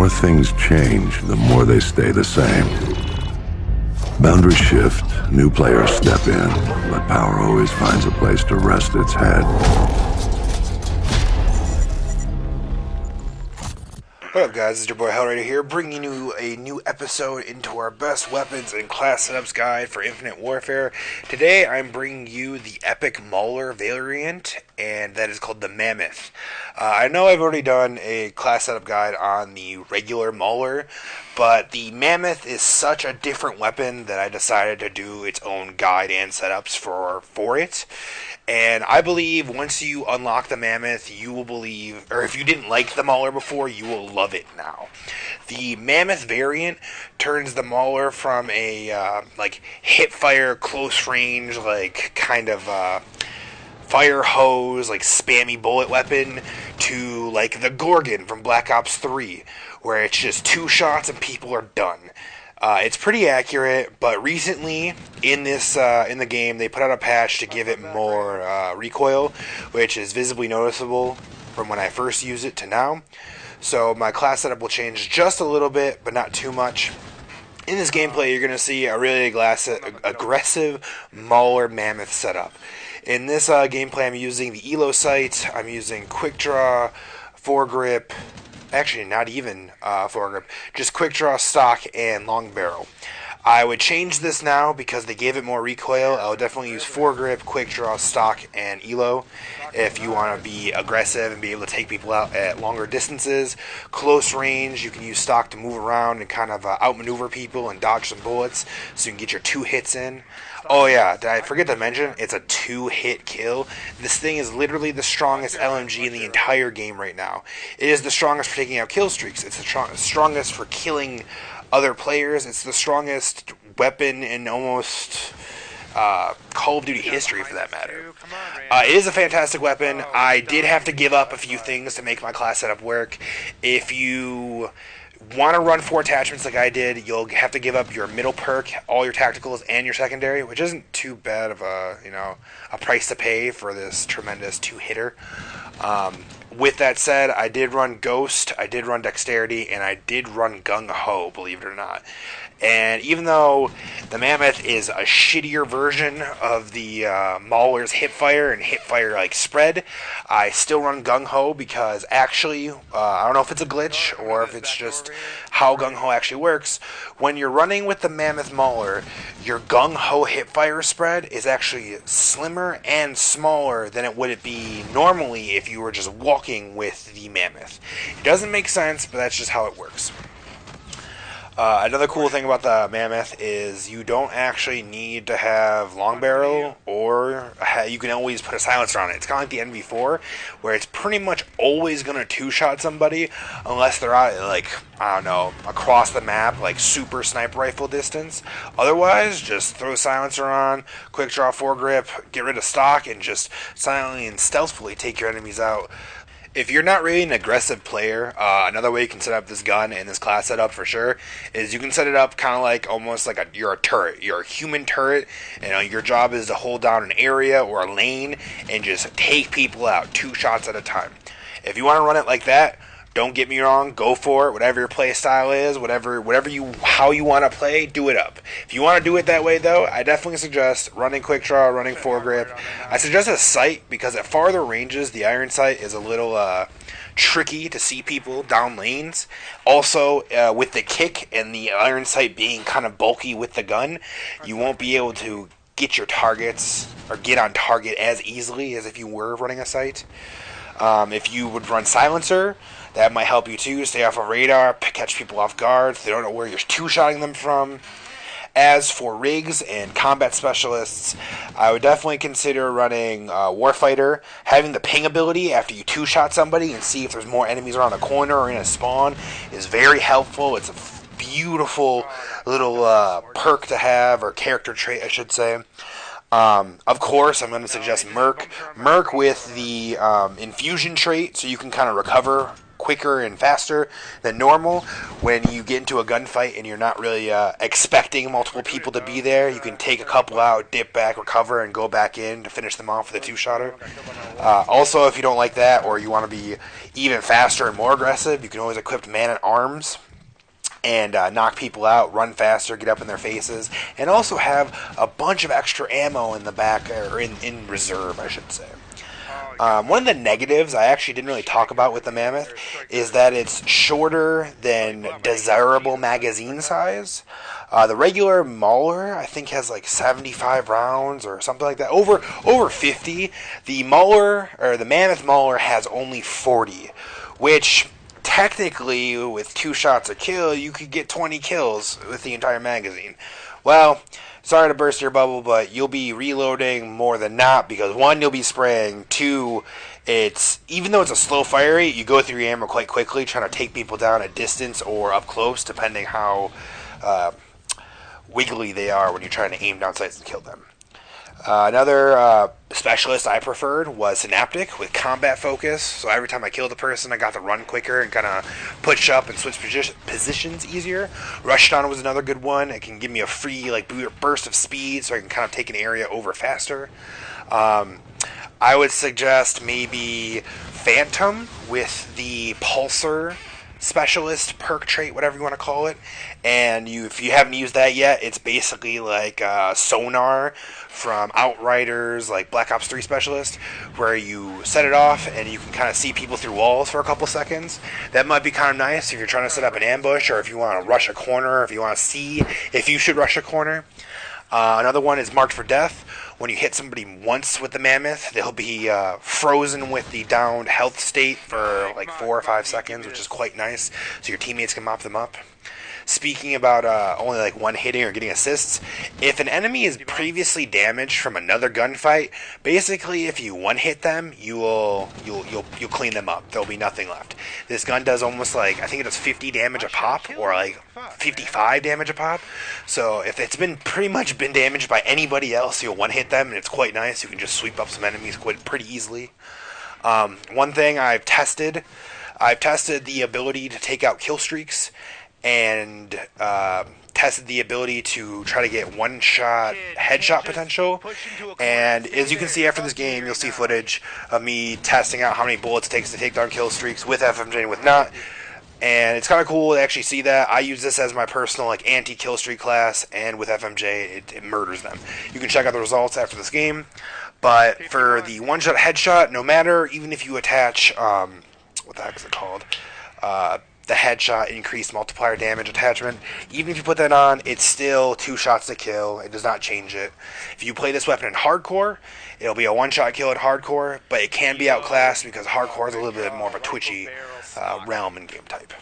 more things change, the more they stay the same. Boundaries shift, new players step in, but power always finds a place to rest its head. What up, guys? It's your boy Hellraider here, bringing you a new episode into our best weapons and class setups guide for Infinite Warfare. Today, I'm bringing you the Epic Mauler variant, and that is called the Mammoth. I know I've already done a class setup guide on the regular Mauler, but the Mammoth is such a different weapon that I decided to do its own guide and setups for it. And I believe once you unlock the Mammoth, you will believe, or if you didn't like the Mauler before, you will love it now. The Mammoth variant turns the Mauler from a hip fire, close range, kind of fire hose, spammy bullet weapon, to like the Gorgon from Black Ops 3, where it's just 2 shots and people are done. It's pretty accurate, but recently in the game they put out a patch to give it more recoil, which is visibly noticeable from when I first used it to now. So my class setup will change just a little bit, but not too much. In this gameplay, you're going to see a really aggressive Mauler Mammoth setup. In this gameplay, I'm using the Elo sight, I'm using quick draw, foregrip. Actually, not even foregrip, just quick draw, stock, and long barrel. I would change this now because they gave it more recoil. I would definitely use foregrip, quick draw, stock, and Elo if you want to be aggressive and be able to take people out at longer distances. Close range, you can use stock to move around and kind of outmaneuver people and dodge some bullets so you can get your 2 hits in. Oh yeah, did I forget to mention, it's a 2-hit kill. This thing is literally the strongest LMG in the entire game right now. It is the strongest for taking out kill streaks. It's the strongest for killing other players. It's the strongest weapon in almost Call of Duty history, for that matter. It is a fantastic weapon. I did have to give up a few things to make my class setup work. If you want to run 4 attachments like I did, you'll have to give up your middle perk, all your tacticals, and your secondary, which isn't too bad of a price to pay for this tremendous 2-hitter. With that said, I did run Ghost, I did run Dexterity, and I did run Gung Ho, believe it or not. And even though the Mammoth is a shittier version of the Mauler's hipfire and hipfire spread, I still run Gung Ho because actually, I don't know if it's a glitch or if it's just how Gung Ho actually works. When you're running with the Mammoth Mauler, your Gung Ho hipfire spread is actually slimmer and smaller than it would be normally if you were just walking with the Mammoth. It doesn't make sense, but that's just how it works. Another cool thing about the Mammoth is you don't actually need to have long barrel, or you can always put a silencer on it. It's kind of like the NV4, where it's pretty much always going to 2-shot somebody unless they're out across the map, super sniper rifle distance. Otherwise, just throw a silencer on, quick draw, foregrip, get rid of stock, and just silently and stealthily take your enemies out. If you're not really an aggressive player, another way you can set up this gun and this class setup for sure is you can set it up kind of almost like you're a turret. You're a human turret, and your job is to hold down an area or a lane and just take people out 2 shots at a time. If you want to run it like that, don't get me wrong, go for it. Whatever your play style is, how you want to play, do it up. If you want to do it that way, though, I definitely suggest running quick draw, running foregrip. I suggest a sight because at farther ranges, the iron sight is a little tricky to see people down lanes. Also, with the kick and the iron sight being kind of bulky with the gun, you won't be able to get your targets or get on target as easily as if you were running a sight. If you would run silencer, that might help you too. Stay off of radar, catch people off guard so they don't know where you're 2-shotting them from. As for rigs and combat specialists, I would definitely consider running Warfighter. Having the ping ability after you 2-shot somebody and see if there's more enemies around a corner or in a spawn is very helpful. It's a beautiful little perk to have, or character trait, I should say. Of course, I'm going to suggest Merc. Merc with the infusion trait, so you can kind of recover quicker and faster than normal. When you get into a gunfight and you're not really expecting multiple people to be there, you can take a couple out, dip back, recover, and go back in to finish them off with a two-shotter. Also, if you don't like that, or you want to be even faster and more aggressive, you can always equip man-at-arms and knock people out, run faster, get up in their faces, and also have a bunch of extra ammo in the back, or in reserve, I should say. One of the negatives I actually didn't really talk about with the Mammoth is that it's shorter than desirable magazine size. The regular Mauler, I think, has like 75 rounds or something like that. Over 50. The Mauler, or the Mammoth Mauler, has only 40, which technically, with 2 shots a kill, you could get 20 kills with the entire magazine. Well, sorry to burst your bubble, but you'll be reloading more than not, because 1, you'll be spraying, 2, even though it's a slow fire rate, you go through your ammo quite quickly, trying to take people down at distance or up close, depending how wiggly they are when you're trying to aim down sights and kill them. Another specialist I preferred was Synaptic with combat focus. So every time I killed a person, I got to run quicker and kind of push up and switch positions easier. Rushdown was another good one. It can give me a free burst of speed, so I can kind of take an area over faster. I would suggest maybe Phantom with the Pulsar specialist perk trait, whatever you want to call it. And if you haven't used that yet, it's basically like sonar from Outriders, like Black Ops 3 specialist, where you set it off and you can kind of see people through walls for a couple seconds. That might be kind of nice if you're trying to set up an ambush, or if you want to rush a corner, or if you want to see if you should rush a corner. Another one is Marked for Death. When you hit somebody once with the Mammoth, they'll be frozen with the downed health state for like 4 or 5 seconds, which is quite nice, so your teammates can mop them up. Speaking about only like one hitting or getting assists, if an enemy is previously damaged from another gunfight, basically if you one hit them, you'll clean them up. There'll be nothing left. This gun does almost like, I think it does 50 damage a pop, or like 55 damage a pop. So if it's pretty much been damaged by anybody else, you'll one hit them, and it's quite nice. You can just sweep up some enemies pretty easily. One thing I've tested the ability to take out kill streaks, and tested the ability to try to get one-shot headshot potential. And as you can see after this game, you'll see footage of me testing out how many bullets it takes to take down kill streaks with FMJ and with not. And it's kind of cool to actually see that. I use this as my personal anti-kill streak class, and with FMJ, it murders them. You can check out the results after this game. But for the one-shot headshot, no matter, even if you attach, what the heck is it called? The headshot increased multiplier damage attachment. Even if you put that on, it's still 2 shots to kill. It does not change it. If you play this weapon in hardcore, it'll be a one-shot kill at hardcore, but it can be outclassed because hardcore is a little bit more of a twitchy realm and game type.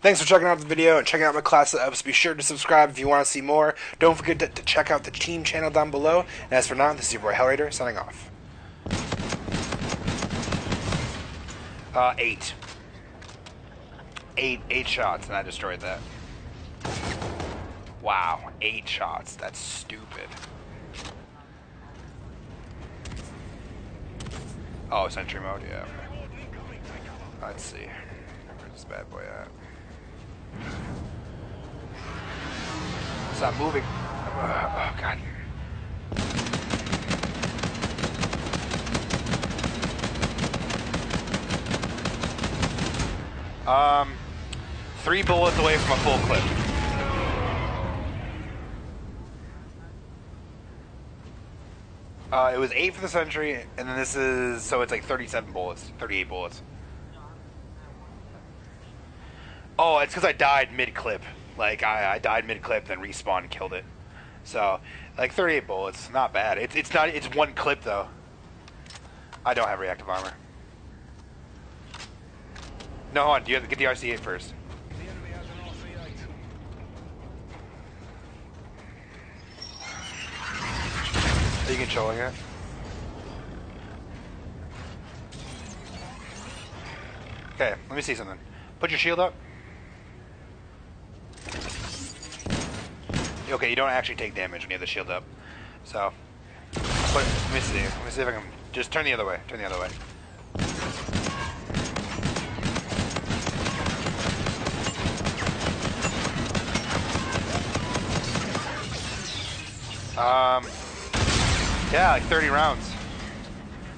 Thanks for checking out the video and checking out my class setups. Be sure to subscribe if you want to see more. Don't forget to check out the team channel down below. And as for now, this is your boy Hellraider signing off. 8. 8 shots, and I destroyed that. Wow, 8 shots. That's stupid. Oh, sentry mode, yeah. Let's see. Where's this bad boy at? Stop moving. Oh, God. 3 bullets away from a full clip. It was 8 for the sentry, and then this is, so it's like 37 bullets, 38 bullets. Oh, it's because I died mid-clip. Like, I died mid-clip, then respawned and killed it. So, like 38 bullets, not bad. It's not, it's 1 clip though. I don't have reactive armor. No, hold on, you have to get the RC8 first. Are you controlling it? Okay, let me see something. Put your shield up. Okay, you don't actually take damage when you have the shield up. So, let me see. Let me see if I can just turn the other way. Turn the other way. Yeah, like 30 rounds.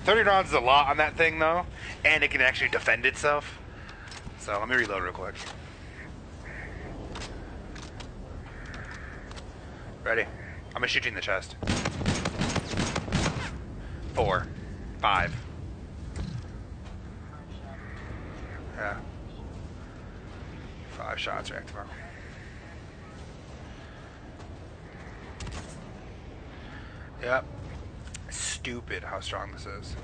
30 rounds is a lot on that thing, though, and it can actually defend itself. So let me reload real quick. Ready? I'm gonna shoot you in the chest. 4, 5. Yeah. 5 shots reactive armor. Yep. Stupid how strong this is.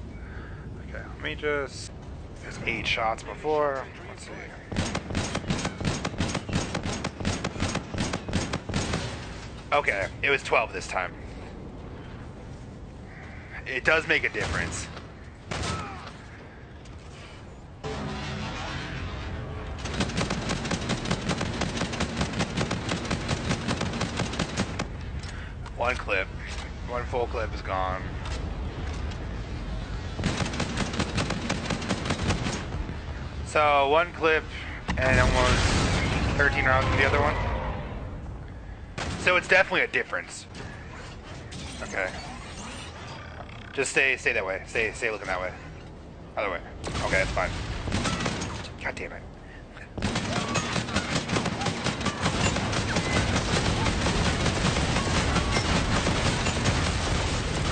Okay, let me just... There's 8 shots before. Let's see. Okay, it was 12 this time. It does make a difference. One clip. One full clip is gone. So, one clip and almost 13 rounds for the other one. So it's definitely a difference. Okay. Just stay that way. Stay looking that way. Other way. Okay, that's fine. God damn it.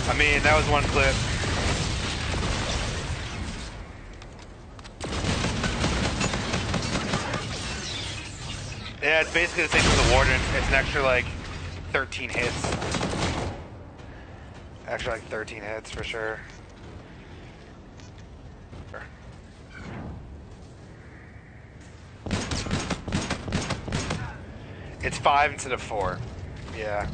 I mean, that was one clip. Yeah, it's basically the same as the Warden. It's an extra, like, 13 hits. Extra, like, 13 hits for sure. It's 5 instead of 4. Yeah.